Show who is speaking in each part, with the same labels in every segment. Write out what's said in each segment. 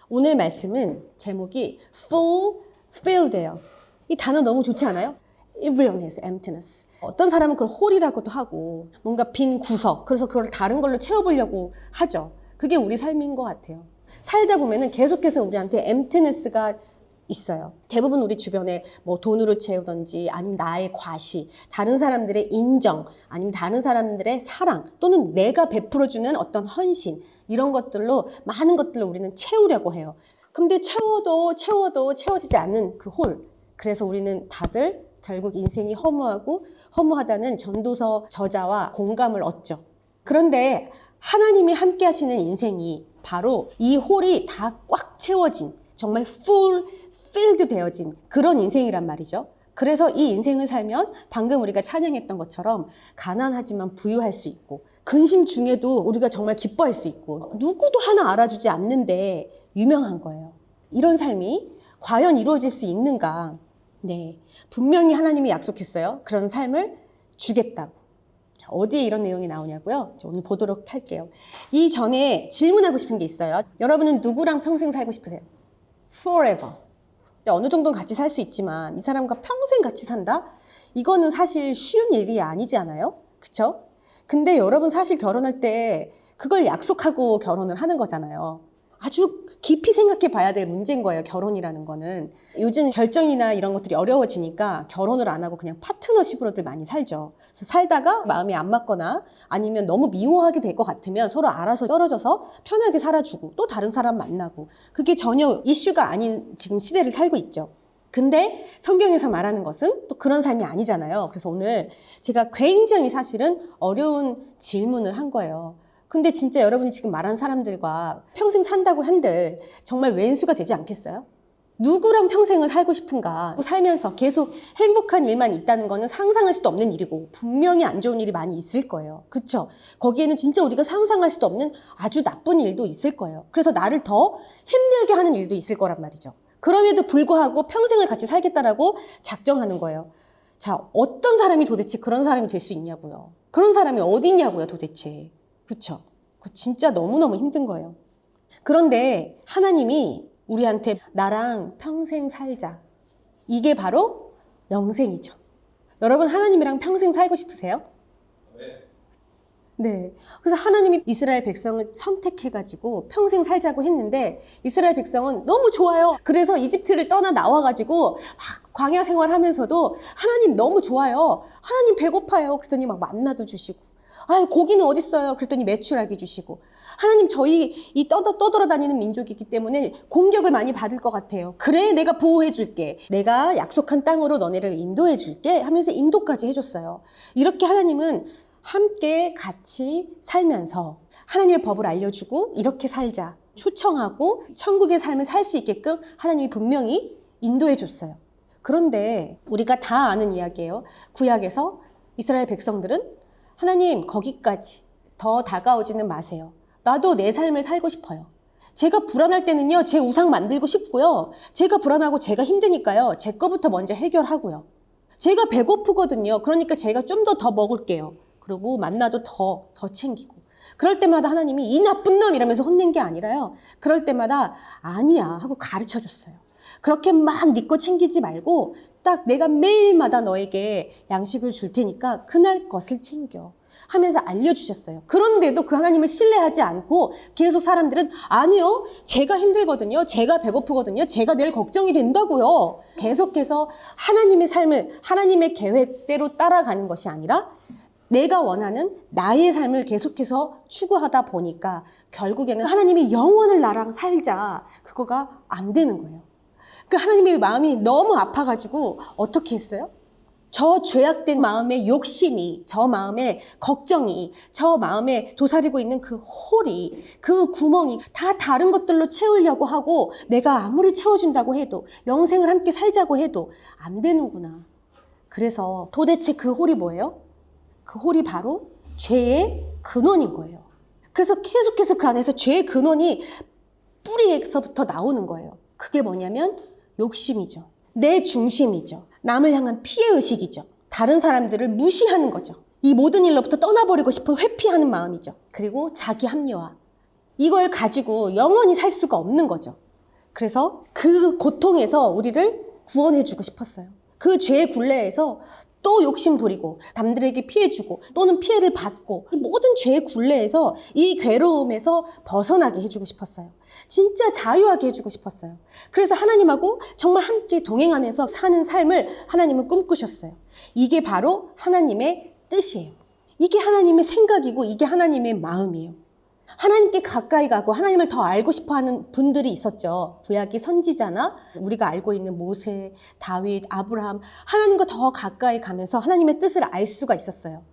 Speaker 1: 오늘 말씀은 제목이 fulfilled예요. 이 단어 너무 좋지 않아요? emptiness, emptiness. 어떤 사람은 그걸 홀이라고도 하고 뭔가 빈 구석, 그래서 그걸 다른 걸로 채워보려고 하죠. 그게 우리 삶인 것 같아요. 살다 보면은 계속해서 우리한테 emptiness가 있어요. 대부분 우리 주변에 뭐 돈으로 채우던지 아니면 나의 과시, 다른 사람들의 인정, 아니면 다른 사람들의 사랑, 또는 내가 베풀어주는 어떤 헌신, 이런 것들로 많은 것들을 우리는 채우려고 해요. 근데 채워도 채워지지 않는 그 홀. 그래서 우리는 다들 결국 인생이 허무하다는 전도서 저자와 공감을 얻죠. 그런데 하나님이 함께 하시는 인생이 바로 이 홀이 다 꽉 채워진, 정말 fulfilled 되어진 그런 인생이란 말이죠. 그래서 이 인생을 살면 방금 우리가 찬양했던 것처럼 가난하지만 부유할 수 있고, 근심 중에도 우리가 정말 기뻐할 수 있고, 누구도 하나 알아주지 않는데 유명한 거예요. 이런 삶이 과연 이루어질 수 있는가? 네, 분명히 하나님이 약속했어요. 그런 삶을 주겠다고. 자, 어디에 이런 내용이 나오냐고요? 오늘 보도록 할게요. 이 전에 질문하고 싶은 게 있어요. 여러분은 누구랑 평생 살고 싶으세요? Forever. 어느 정도는 같이 살 수 있지만 이 사람과 평생 같이 산다? 이거는 사실 쉬운 일이 아니지 않아요? 그쵸? 근데 여러분 사실 결혼할 때 그걸 약속하고 결혼을 하는 거잖아요. 아주 깊이 생각해 봐야 될 문제인 거예요, 결혼이라는 거는. 요즘 결정이나 이런 것들이 어려워지니까 결혼을 안 하고 그냥 파트너십으로들 많이 살죠. 그래서 살다가 마음이 안 맞거나 아니면 너무 미워하게 될 것 같으면 서로 알아서 떨어져서 편하게 살아주고 또 다른 사람 만나고, 그게 전혀 이슈가 아닌 지금 시대를 살고 있죠. 근데 성경에서 말하는 것은 또 그런 삶이 아니잖아요. 그래서 오늘 제가 굉장히 사실은 어려운 질문을 한 거예요. 근데 진짜 여러분이 지금 말한 사람들과 평생 산다고 한들 정말 왼수가 되지 않겠어요? 누구랑 평생을 살고 싶은가? 살면서 계속 행복한 일만 있다는 거는 상상할 수도 없는 일이고 분명히 안 좋은 일이 많이 있을 거예요. 그쵸? 거기에는 진짜 우리가 상상할 수도 없는 아주 나쁜 일도 있을 거예요. 그래서 나를 더 힘들게 하는 일도 있을 거란 말이죠. 그럼에도 불구하고 평생을 같이 살겠다라고 작정하는 거예요. 자, 어떤 사람이 도대체 그런 사람이 될 수 있냐고요? 그런 사람이 어디 있냐고요, 도대체. 그쵸? 그거 진짜 너무너무 힘든 거예요. 그런데 하나님이 우리한테 나랑 평생 살자. 이게 바로 영생이죠. 여러분 하나님이랑 평생 살고 싶으세요? 네. 그래서 하나님이 이스라엘 백성을 선택해가지고 평생 살자고 했는데 이스라엘 백성은 너무 좋아요. 그래서 이집트를 떠나 나와가지고 막 광야 생활하면서도 하나님 너무 좋아요. 하나님 배고파요. 그랬더니 막 만나도 주시고, 아유 고기는 어딨어요? 그랬더니 메추라기 주시고, 하나님 저희 이 떠돌아다니는 민족이기 때문에 공격을 많이 받을 것 같아요. 그래 내가 보호해 줄게. 내가 약속한 땅으로 너네를 인도해 줄게 하면서 인도까지 해줬어요. 이렇게 하나님은 함께 같이 살면서 하나님의 법을 알려주고 이렇게 살자 초청하고 천국의 삶을 살 수 있게끔 하나님이 분명히 인도해 줬어요. 그런데 우리가 다 아는 이야기예요. 구약에서 이스라엘 백성들은 하나님 거기까지 더 다가오지는 마세요. 나도 내 삶을 살고 싶어요. 제가 불안할 때는요, 제 우상 만들고 싶고요. 제가 불안하고 제가 힘드니까요, 제 거부터 먼저 해결하고요. 제가 배고프거든요. 그러니까 제가 좀 더 먹을게요. 그리고 만나도 더 챙기고. 그럴 때마다 하나님이 이 나쁜 놈 이러면서 혼낸 게 아니라요, 그럴 때마다 아니야 하고 가르쳐줬어요. 그렇게 막 네 거 챙기지 말고 딱 내가 매일마다 너에게 양식을 줄 테니까 그날 것을 챙겨 하면서 알려주셨어요. 그런데도 그 하나님을 신뢰하지 않고 계속 사람들은 아니요, 제가 힘들거든요, 제가 배고프거든요, 제가 내일 걱정이 된다고요. 계속해서 하나님의 삶을 하나님의 계획대로 따라가는 것이 아니라 내가 원하는 나의 삶을 계속해서 추구하다 보니까 결국에는 하나님이 영원을 나랑 살자, 그거가 안 되는 거예요. 그 하나님의 마음이 너무 아파가지고 어떻게 했어요? 저 죄악된 마음의 욕심이, 저 마음의 걱정이, 저 마음에 도사리고 있는 그 홀이, 그 구멍이 다 다른 것들로 채우려고 하고, 내가 아무리 채워준다고 해도, 영생을 함께 살자고 해도 안 되는구나. 그래서 도대체 그 홀이 뭐예요? 그 홀이 바로 죄의 근원인 거예요. 그래서 계속해서 그 안에서 죄의 근원이 뿌리에서부터 나오는 거예요. 그게 뭐냐면 욕심이죠. 내 중심이죠. 남을 향한 피해의식이죠. 다른 사람들을 무시하는 거죠. 이 모든 일로부터 떠나버리고 싶어 회피하는 마음이죠. 그리고 자기 합리화. 이걸 가지고 영원히 살 수가 없는 거죠. 그래서 그 고통에서 우리를 구원해주고 싶었어요. 그 죄의 굴레에서 또 욕심 부리고 남들에게 피해주고 또는 피해를 받고 모든 죄의 굴레에서 이 괴로움에서 벗어나게 해주고 싶었어요. 진짜 자유하게 해주고 싶었어요. 그래서 하나님하고 정말 함께 동행하면서 사는 삶을 하나님은 꿈꾸셨어요. 이게 바로 하나님의 뜻이에요. 이게 하나님의 생각이고 이게 하나님의 마음이에요. 하나님께 가까이 가고 하나님을 더 알고 싶어하는 분들이 있었죠. 구약의 선지자나 우리가 알고 있는 모세, 다윗, 아브라함, 하나님과 더 가까이 가면서 하나님의 뜻을 알 수가 있었어요.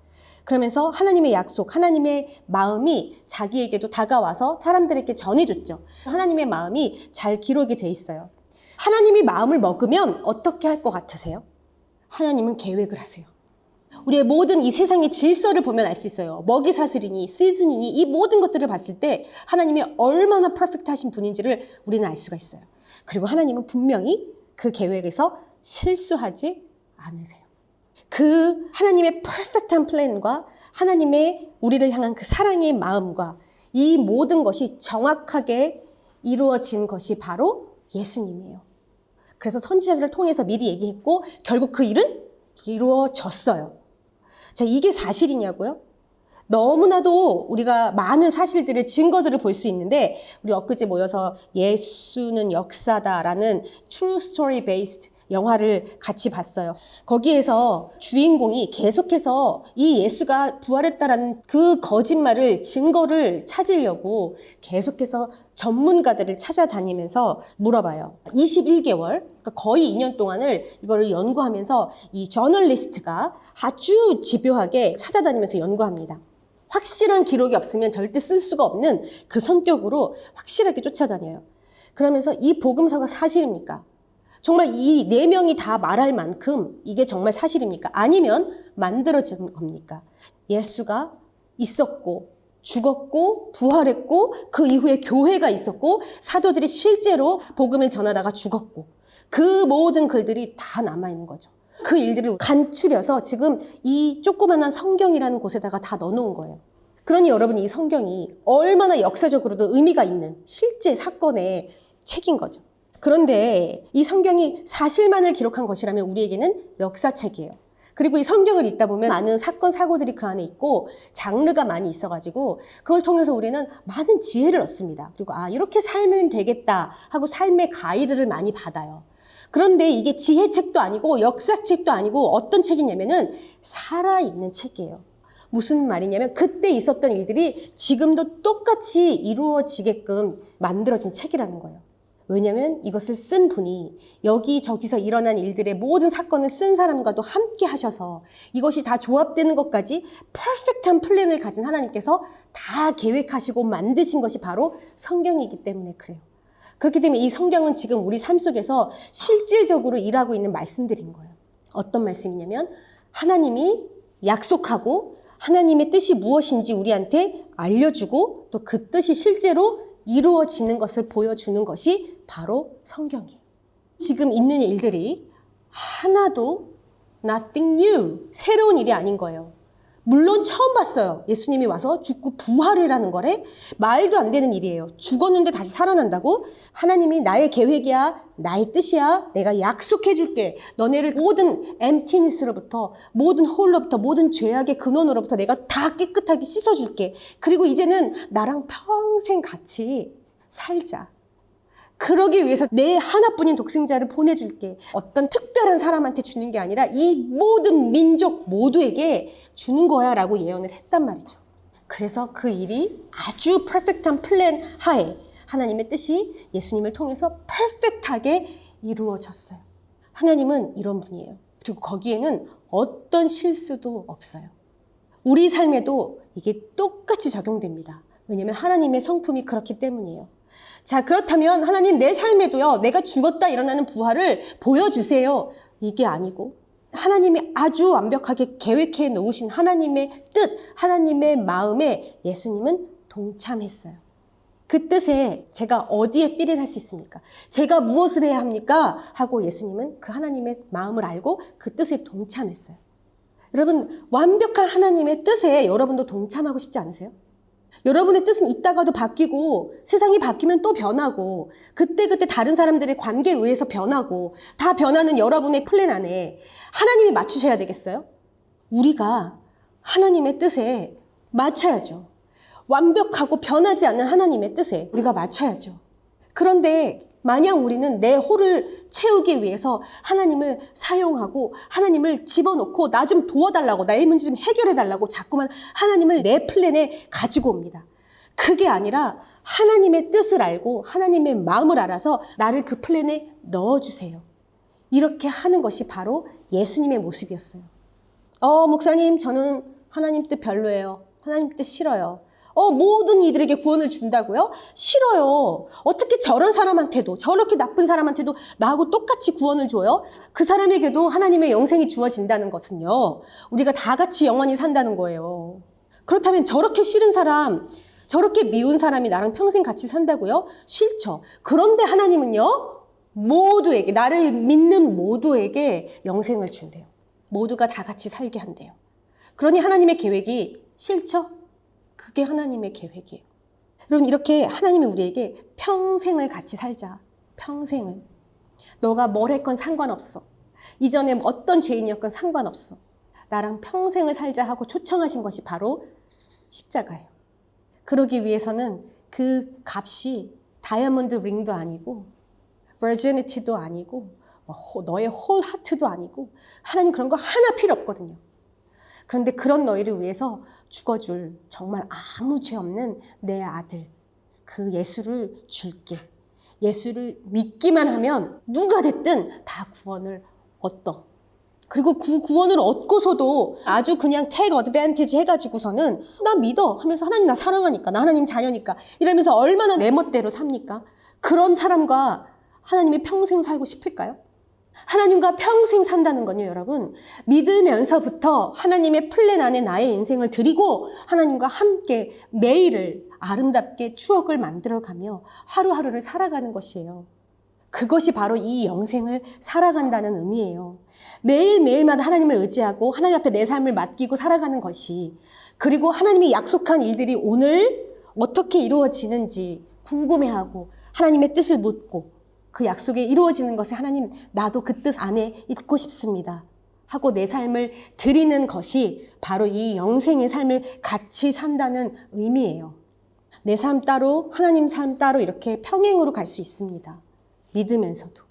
Speaker 1: 그러면서 하나님의 약속, 하나님의 마음이 자기에게도 다가와서 사람들에게 전해줬죠. 하나님의 마음이 잘 기록이 돼 있어요. 하나님이 마음을 먹으면 어떻게 할 것 같으세요? 하나님은 계획을 하세요. 우리의 모든 이 세상의 질서를 보면 알 수 있어요. 먹이 사슬이니 시즌이니 이 모든 것들을 봤을 때 하나님이 얼마나 퍼펙트하신 분인지를 우리는 알 수가 있어요. 그리고 하나님은 분명히 그 계획에서 실수하지 않으세요. 그 하나님의 퍼펙트한 플랜과 하나님의 우리를 향한 그 사랑의 마음과 이 모든 것이 정확하게 이루어진 것이 바로 예수님이에요. 그래서 선지자들을 통해서 미리 얘기했고 결국 그 일은 이루어졌어요. 자, 이게 사실이냐고요? 너무나도 우리가 많은 사실들을, 증거들을 볼 수 있는데 우리 엊그제 모여서 예수는 역사다라는 True Story Based 영화를 같이 봤어요. 거기에서 주인공이 계속해서 이 예수가 부활했다라는 그 거짓말을, 증거를 찾으려고 계속해서 전문가들을 찾아다니면서 물어봐요. 21개월, 그러니까 거의 2년 동안을 이거를 연구하면서 이 저널리스트가 아주 집요하게 찾아다니면서 연구합니다. 확실한 기록이 없으면 절대 쓸 수가 없는 그 성격으로 확실하게 쫓아다녀요. 그러면서 이 복음서가 사실입니까? 정말 이 4명이 다 말할 만큼 이게 정말 사실입니까? 아니면 만들어진 겁니까? 예수가 있었고 죽었고 부활했고 그 이후에 교회가 있었고 사도들이 실제로 복음을 전하다가 죽었고 그 모든 글들이 다 남아있는 거죠. 그 일들을 간추려서 지금 이 조그만한 성경이라는 곳에다가 다 넣어놓은 거예요. 그러니 여러분, 이 성경이 얼마나 역사적으로도 의미가 있는 실제 사건의 책인 거죠. 그런데 이 성경이 사실만을 기록한 것이라면 우리에게는 역사책이에요. 그리고 이 성경을 읽다 보면 많은 사건, 사고들이 그 안에 있고 장르가 많이 있어가지고 그걸 통해서 우리는 많은 지혜를 얻습니다. 그리고 이렇게 살면 되겠다 하고 삶의 가이드를 많이 받아요. 그런데 이게 지혜책도 아니고 역사책도 아니고 어떤 책이냐면은 살아있는 책이에요. 무슨 말이냐면 그때 있었던 일들이 지금도 똑같이 이루어지게끔 만들어진 책이라는 거예요. 왜냐하면 이것을 쓴 분이 여기저기서 일어난 일들의 모든 사건을 쓴 사람과도 함께 하셔서 이것이 다 조합되는 것까지 퍼펙트한 플랜을 가진 하나님께서 다 계획하시고 만드신 것이 바로 성경이기 때문에 그래요. 그렇기 때문에 이 성경은 지금 우리 삶 속에서 실질적으로 일하고 있는 말씀들인 거예요. 어떤 말씀이냐면 하나님이 약속하고 하나님의 뜻이 무엇인지 우리한테 알려주고 또 그 뜻이 실제로 이루어지는 것을 보여주는 것이 바로 성경이에요. 지금 있는 일들이 하나도 nothing new, 새로운 일이 아닌 거예요. 물론 처음 봤어요. 예수님이 와서 죽고 부활을 하는 거래? 말도 안 되는 일이에요. 죽었는데 다시 살아난다고? 하나님이 나의 계획이야, 나의 뜻이야, 내가 약속해 줄게. 너네를 모든 emptiness로부터, 모든 홀로부터, 모든 죄악의 근원으로부터 내가 다 깨끗하게 씻어줄게. 그리고 이제는 나랑 평생 같이 살자. 그러기 위해서 내 하나뿐인 독생자를 보내줄게. 어떤 특별한 사람한테 주는 게 아니라 이 모든 민족 모두에게 주는 거야 라고 예언을 했단 말이죠. 그래서 그 일이 아주 퍼펙트한 플랜 하에 하나님의 뜻이 예수님을 통해서 퍼펙트하게 이루어졌어요. 하나님은 이런 분이에요. 그리고 거기에는 어떤 실수도 없어요. 우리 삶에도 이게 똑같이 적용됩니다. 왜냐하면 하나님의 성품이 그렇기 때문이에요. 자, 그렇다면 하나님 내 삶에도요, 내가 죽었다 일어나는 부활을 보여주세요. 이게 아니고 하나님이 아주 완벽하게 계획해 놓으신 하나님의 뜻, 하나님의 마음에 예수님은 동참했어요. 그 뜻에 제가 어디에 필인할 수 있습니까? 제가 무엇을 해야 합니까? 하고 예수님은 그 하나님의 마음을 알고 그 뜻에 동참했어요. 여러분, 완벽한 하나님의 뜻에 여러분도 동참하고 싶지 않으세요? 여러분의 뜻은 있다가도 바뀌고 세상이 바뀌면 또 변하고 그때그때 다른 사람들의 관계에 의해서 변하고 다 변하는 여러분의 플랜 안에 하나님이 맞추셔야 되겠어요? 우리가 하나님의 뜻에 맞춰야죠. 완벽하고 변하지 않는 하나님의 뜻에 우리가 맞춰야죠. 그런데 마냥 우리는 내 홀을 채우기 위해서 하나님을 사용하고 하나님을 집어넣고 나 좀 도와달라고 나의 문제 좀 해결해달라고 자꾸만 하나님을 내 플랜에 가지고 옵니다. 그게 아니라 하나님의 뜻을 알고 하나님의 마음을 알아서 나를 그 플랜에 넣어주세요. 이렇게 하는 것이 바로 예수님의 모습이었어요. 목사님 저는 하나님 뜻 별로예요. 하나님 뜻 싫어요. 모든 이들에게 구원을 준다고요? 싫어요. 어떻게 저런 사람한테도 저렇게 나쁜 사람한테도 나하고 똑같이 구원을 줘요? 그 사람에게도 하나님의 영생이 주어진다는 것은요. 우리가 다 같이 영원히 산다는 거예요. 그렇다면 저렇게 싫은 사람, 저렇게 미운 사람이 나랑 평생 같이 산다고요? 싫죠. 그런데 하나님은요. 모두에게 나를 믿는 모두에게 영생을 준대요. 모두가 다 같이 살게 한대요. 그러니 하나님의 계획이 싫죠? 그게 하나님의 계획이에요. 여러분 이렇게 하나님이 우리에게 평생을 같이 살자. 평생을. 너가 뭘 했건 상관없어. 이전에 어떤 죄인이었건 상관없어. 나랑 평생을 살자 하고 초청하신 것이 바로 십자가예요. 그러기 위해서는 그 값이 다이아몬드 링도 아니고 virginity도 아니고 너의 홀 하트도 아니고 하나님 그런 거 하나 필요 없거든요. 그런데 그런 너희를 위해서 죽어줄 정말 아무 죄 없는 내 아들 그 예수를 줄게. 예수를 믿기만 하면 누가 됐든 다 구원을 얻어. 그리고 그 구원을 얻고서도 아주 그냥 take advantage 해가지고서는 나 믿어 하면서 하나님 나 사랑하니까 나 하나님 자녀니까 이러면서 얼마나 내 멋대로 삽니까? 그런 사람과 하나님이 평생 살고 싶을까요? 하나님과 평생 산다는 건요, 여러분. 믿으면서부터 하나님의 플랜 안에 나의 인생을 드리고 하나님과 함께 매일을 아름답게 추억을 만들어가며 하루하루를 살아가는 것이에요. 그것이 바로 이 영생을 살아간다는 의미예요. 매일매일마다 하나님을 의지하고 하나님 앞에 내 삶을 맡기고 살아가는 것이 그리고 하나님이 약속한 일들이 오늘 어떻게 이루어지는지 궁금해하고 하나님의 뜻을 묻고 그 약속이 이루어지는 것에 하나님 나도 그 뜻 안에 있고 싶습니다 하고 내 삶을 드리는 것이 바로 이 영생의 삶을 같이 산다는 의미예요. 내 삶 따로 하나님 삶 따로 이렇게 평행으로 갈 수 있습니다. 믿으면서도.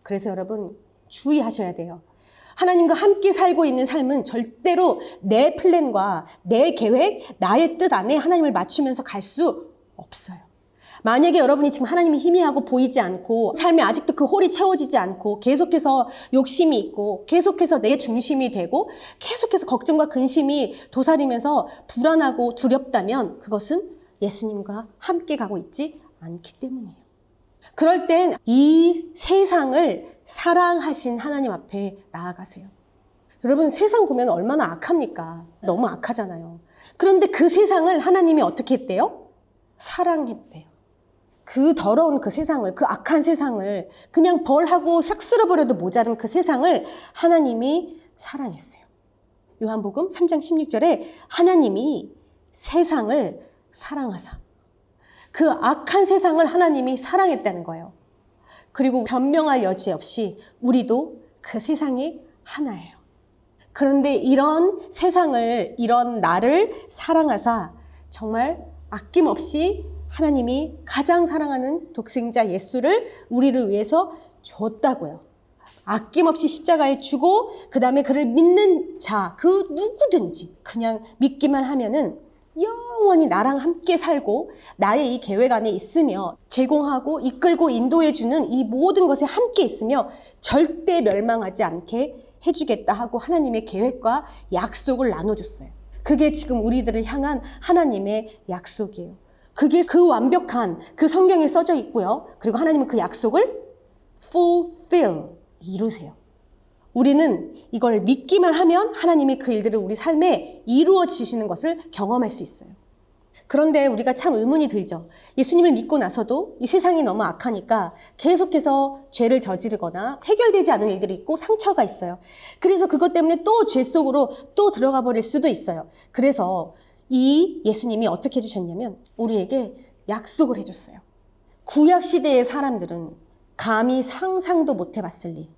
Speaker 1: 그래서 여러분 주의하셔야 돼요. 하나님과 함께 살고 있는 삶은 절대로 내 플랜과 내 계획, 나의 뜻 안에 하나님을 맞추면서 갈 수 없어요. 만약에 여러분이 지금 하나님이 희미하고 보이지 않고 삶에 아직도 그 홀이 채워지지 않고 계속해서 욕심이 있고 계속해서 내 중심이 되고 계속해서 걱정과 근심이 도사리면서 불안하고 두렵다면 그것은 예수님과 함께 가고 있지 않기 때문이에요. 그럴 땐 이 세상을 사랑하신 하나님 앞에 나아가세요. 여러분 세상 보면 얼마나 악합니까? 너무 악하잖아요. 그런데 그 세상을 하나님이 어떻게 했대요? 사랑했대요. 그 더러운 그 세상을, 그 악한 세상을 그냥 벌하고 싹 쓸어버려도 모자른 그 세상을 하나님이 사랑했어요. 요한복음 3장 16절에 하나님이 세상을 사랑하사 그 악한 세상을 하나님이 사랑했다는 거예요. 그리고 변명할 여지 없이 우리도 그 세상의 하나예요. 그런데 이런 세상을, 이런 나를 사랑하사 정말 아낌없이 하나님이 가장 사랑하는 독생자 예수를 우리를 위해서 줬다고요. 아낌없이 십자가에 주고 그 다음에 그를 믿는 자, 그 누구든지 그냥 믿기만 하면은 영원히 나랑 함께 살고 나의 이 계획 안에 있으며 제공하고 이끌고 인도해주는 이 모든 것에 함께 있으며 절대 멸망하지 않게 해주겠다 하고 하나님의 계획과 약속을 나눠줬어요. 그게 지금 우리들을 향한 하나님의 약속이에요. 그게 그 완벽한 그 성경에 써져 있고요. 그리고 하나님은 그 약속을 fulfill, 이루세요. 우리는 이걸 믿기만 하면 하나님이 그 일들을 우리 삶에 이루어지시는 것을 경험할 수 있어요. 그런데 우리가 참 의문이 들죠. 예수님을 믿고 나서도 이 세상이 너무 악하니까 계속해서 죄를 저지르거나 해결되지 않은 일들이 있고 상처가 있어요. 그래서 그것 때문에 또 죄 속으로 또 들어가 버릴 수도 있어요. 그래서 이 예수님이 어떻게 해주셨냐면 우리에게 약속을 해줬어요. 구약시대의 사람들은 감히 상상도 못 해봤을 일.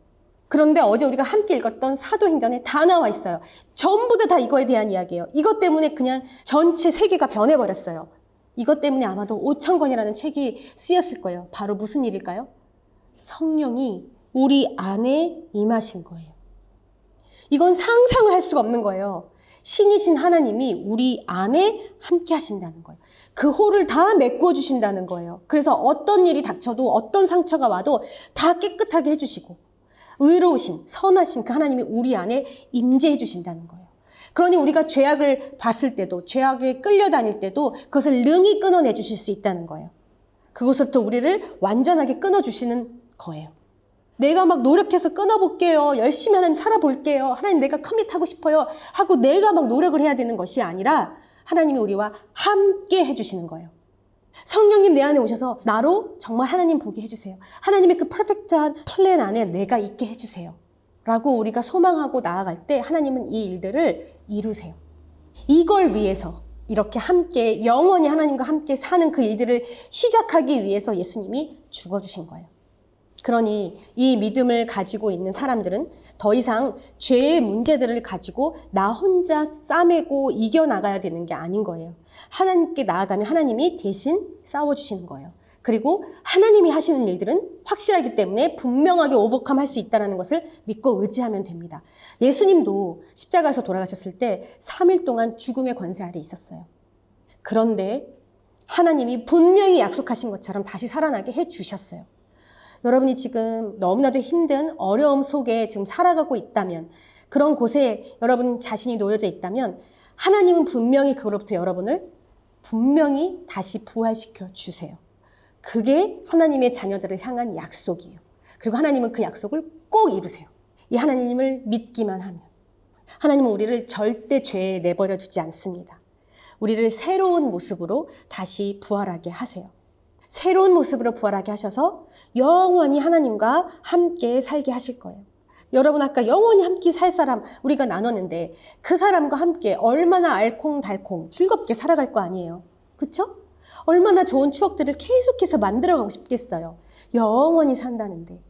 Speaker 1: 그런데 어제 우리가 함께 읽었던 사도행전에 다 나와 있어요. 전부 다 이거에 대한 이야기예요. 이것 때문에 그냥 전체 세계가 변해버렸어요. 이것 때문에 아마도 5,000권이라는 책이 쓰였을 거예요. 바로 무슨 일일까요? 성령이 우리 안에 임하신 거예요. 이건 상상을 할 수가 없는 거예요. 신이신 하나님이 우리 안에 함께 하신다는 거예요. 그 홀을 다 메꾸어 주신다는 거예요. 그래서 어떤 일이 닥쳐도 어떤 상처가 와도 다 깨끗하게 해주시고 의로우신 선하신 그 하나님이 우리 안에 임재해 주신다는 거예요. 그러니 우리가 죄악을 봤을 때도 죄악에 끌려다닐 때도 그것을 능히 끊어내 주실 수 있다는 거예요. 그것부터 우리를 완전하게 끊어주시는 거예요. 내가 막 노력해서 끊어볼게요. 열심히 하나님 살아볼게요. 하나님 내가 커밋하고 싶어요. 하고 내가 막 노력을 해야 되는 것이 아니라 하나님이 우리와 함께 해주시는 거예요. 성령님 내 안에 오셔서 나로 정말 하나님 보게 해주세요. 하나님의 그 퍼펙트한 플랜 안에 내가 있게 해주세요. 라고 우리가 소망하고 나아갈 때 하나님은 이 일들을 이루세요. 이걸 위해서 이렇게 함께 영원히 하나님과 함께 사는 그 일들을 시작하기 위해서 예수님이 죽어주신 거예요. 그러니 이 믿음을 가지고 있는 사람들은 더 이상 죄의 문제들을 가지고 나 혼자 싸매고 이겨나가야 되는 게 아닌 거예요. 하나님께 나아가면 하나님이 대신 싸워주시는 거예요. 그리고 하나님이 하시는 일들은 확실하기 때문에 분명하게 오버컴할 수 있다는 것을 믿고 의지하면 됩니다. 예수님도 십자가에서 돌아가셨을 때 3일 동안 죽음의 권세 아래 있었어요. 그런데 하나님이 분명히 약속하신 것처럼 다시 살아나게 해주셨어요. 여러분이 지금 너무나도 힘든 어려움 속에 지금 살아가고 있다면, 그런 곳에 여러분 자신이 놓여져 있다면 하나님은 분명히 그로부터 여러분을 분명히 다시 부활시켜 주세요. 그게 하나님의 자녀들을 향한 약속이에요. 그리고 하나님은 그 약속을 꼭 이루세요. 이 하나님을 믿기만 하면. 하나님은 우리를 절대 죄에 내버려 두지 않습니다. 우리를 새로운 모습으로 다시 부활하게 하세요. 새로운 모습으로 부활하게 하셔서 영원히 하나님과 함께 살게 하실 거예요. 여러분 아까 영원히 함께 살 사람 우리가 나눴는데 그 사람과 함께 얼마나 알콩달콩 즐겁게 살아갈 거 아니에요. 그렇죠? 얼마나 좋은 추억들을 계속해서 만들어가고 싶겠어요. 영원히 산다는데.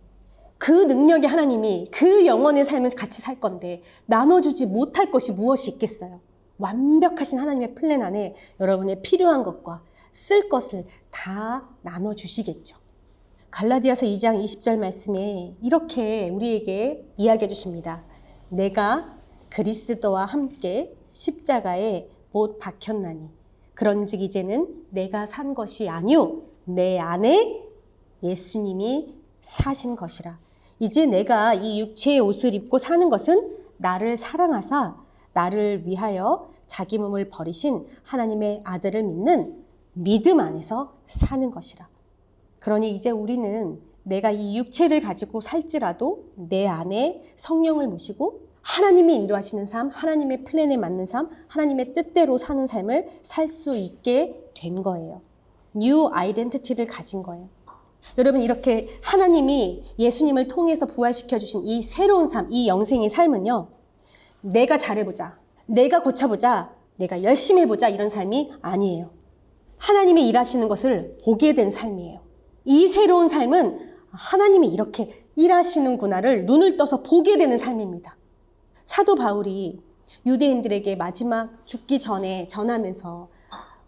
Speaker 1: 그 능력의 하나님이 그 영원의 삶을 같이 살 건데 나눠주지 못할 것이 무엇이 있겠어요. 완벽하신 하나님의 플랜 안에 여러분의 필요한 것과 쓸 것을 다 나눠주시겠죠. 갈라디아서 2장 20절 말씀에 이렇게 우리에게 이야기해 주십니다. 내가 그리스도와 함께 십자가에 못 박혔나니 그런즉 이제는 내가 산 것이 아니요 내 안에 예수님이 사신 것이라. 이제 내가 이 육체의 옷을 입고 사는 것은 나를 사랑하사 나를 위하여 자기 몸을 버리신 하나님의 아들을 믿는 믿음 안에서 사는 것이라. 그러니 이제 우리는 내가 이 육체를 가지고 살지라도 내 안에 성령을 모시고 하나님이 인도하시는 삶, 하나님의 플랜에 맞는 삶, 하나님의 뜻대로 사는 삶을 살 수 있게 된 거예요. 뉴 아이덴티티를 가진 거예요. 여러분 이렇게 하나님이 예수님을 통해서 부활시켜 주신 이 새로운 삶, 이 영생의 삶은요. 내가 잘해보자, 내가 고쳐보자, 내가 열심히 해보자 이런 삶이 아니에요. 하나님이 일하시는 것을 보게 된 삶이에요. 이 새로운 삶은 하나님이 이렇게 일하시는구나를 눈을 떠서 보게 되는 삶입니다. 사도 바울이 유대인들에게 마지막 죽기 전에 전하면서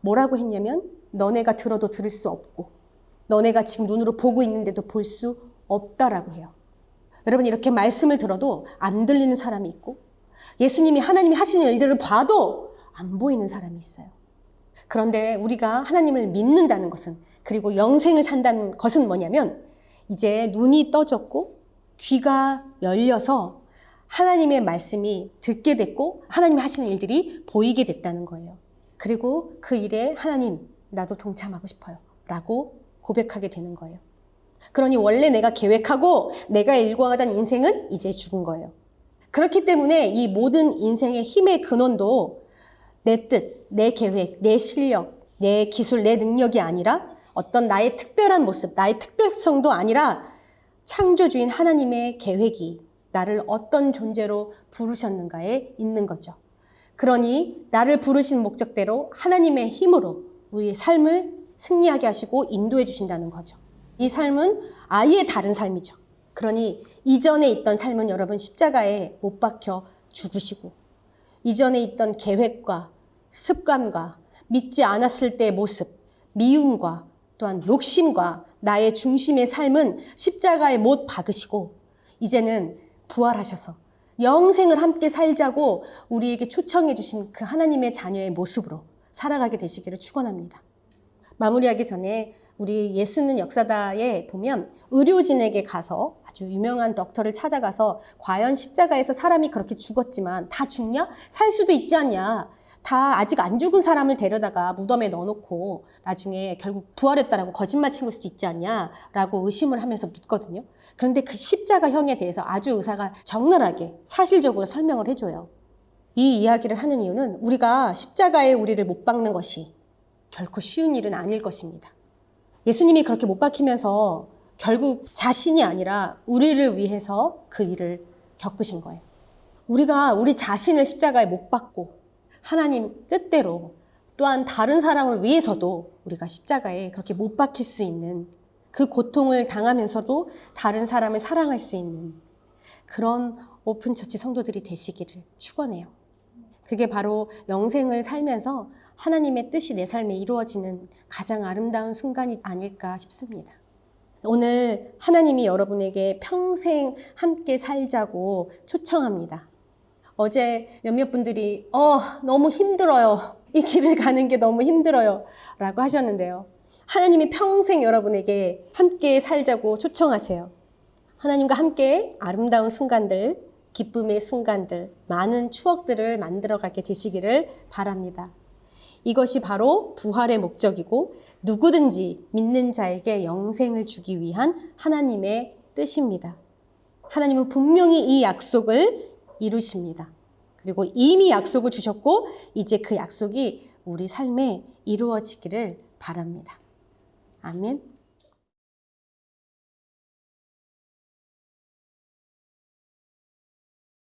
Speaker 1: 뭐라고 했냐면 너네가 들어도 들을 수 없고 너네가 지금 눈으로 보고 있는데도 볼 수 없다라고 해요. 여러분 이렇게 말씀을 들어도 안 들리는 사람이 있고 예수님이 하나님이 하시는 일들을 봐도 안 보이는 사람이 있어요. 그런데 우리가 하나님을 믿는다는 것은 그리고 영생을 산다는 것은 뭐냐면 이제 눈이 떠졌고 귀가 열려서 하나님의 말씀이 듣게 됐고 하나님이 하시는 일들이 보이게 됐다는 거예요. 그리고 그 일에 하나님 나도 동참하고 싶어요 라고 고백하게 되는 거예요. 그러니 원래 내가 계획하고 내가 일과하던 인생은 이제 죽은 거예요. 그렇기 때문에 이 모든 인생의 힘의 근원도 내 뜻, 내 계획, 내 실력, 내 기술, 내 능력이 아니라 어떤 나의 특별한 모습, 나의 특별성도 아니라 창조주인 하나님의 계획이 나를 어떤 존재로 부르셨는가에 있는 거죠. 그러니 나를 부르신 목적대로 하나님의 힘으로 우리의 삶을 승리하게 하시고 인도해 주신다는 거죠. 이 삶은 아예 다른 삶이죠. 그러니 이전에 있던 삶은 여러분 십자가에 못 박혀 죽으시고, 이전에 있던 계획과 습관과 믿지 않았을 때의 모습, 미움과 또한 욕심과 나의 중심의 삶은 십자가에 못 박으시고, 이제는 부활하셔서 영생을 함께 살자고 우리에게 초청해 주신 그 하나님의 자녀의 모습으로 살아가게 되시기를 축원합니다. 마무리하기 전에 우리 예수는 역사다에 보면 의료진에게 가서 아주 유명한 덕터를 찾아가서 과연 십자가에서 사람이 그렇게 죽었지만 다 죽냐? 살 수도 있지 않냐? 다 아직 안 죽은 사람을 데려다가 무덤에 넣어놓고 나중에 결국 부활했다라고 거짓말 친 걸 수도 있지 않냐? 라고 의심을 하면서 믿거든요. 그런데 그 십자가형에 대해서 아주 의사가 적나라하게 사실적으로 설명을 해줘요. 이 이야기를 하는 이유는 우리가 십자가에 우리를 못 박는 것이 결코 쉬운 일은 아닐 것입니다. 예수님이 그렇게 못 박히면서 결국 자신이 아니라 우리를 위해서 그 일을 겪으신 거예요. 우리가 우리 자신을 십자가에 못 박고 하나님 뜻대로 또한 다른 사람을 위해서도 우리가 십자가에 그렇게 못 박힐 수 있는, 그 고통을 당하면서도 다른 사람을 사랑할 수 있는 그런 오픈처치 성도들이 되시기를 축원해요. 그게 바로 영생을 살면서 하나님의 뜻이 내 삶에 이루어지는 가장 아름다운 순간이 아닐까 싶습니다. 오늘 하나님이 여러분에게 평생 함께 살자고 초청합니다. 어제 몇몇 분들이 너무 힘들어요. 이 길을 가는 게 너무 힘들어요. 라고 하셨는데요. 하나님이 평생 여러분에게 함께 살자고 초청하세요. 하나님과 함께 아름다운 순간들, 기쁨의 순간들, 많은 추억들을 만들어가게 되시기를 바랍니다. 이것이 바로 부활의 목적이고 누구든지 믿는 자에게 영생을 주기 위한 하나님의 뜻입니다. 하나님은 분명히 이 약속을 이루십니다. 그리고 이미 약속을 주셨고 이제 그 약속이 우리 삶에 이루어지기를 바랍니다. 아멘.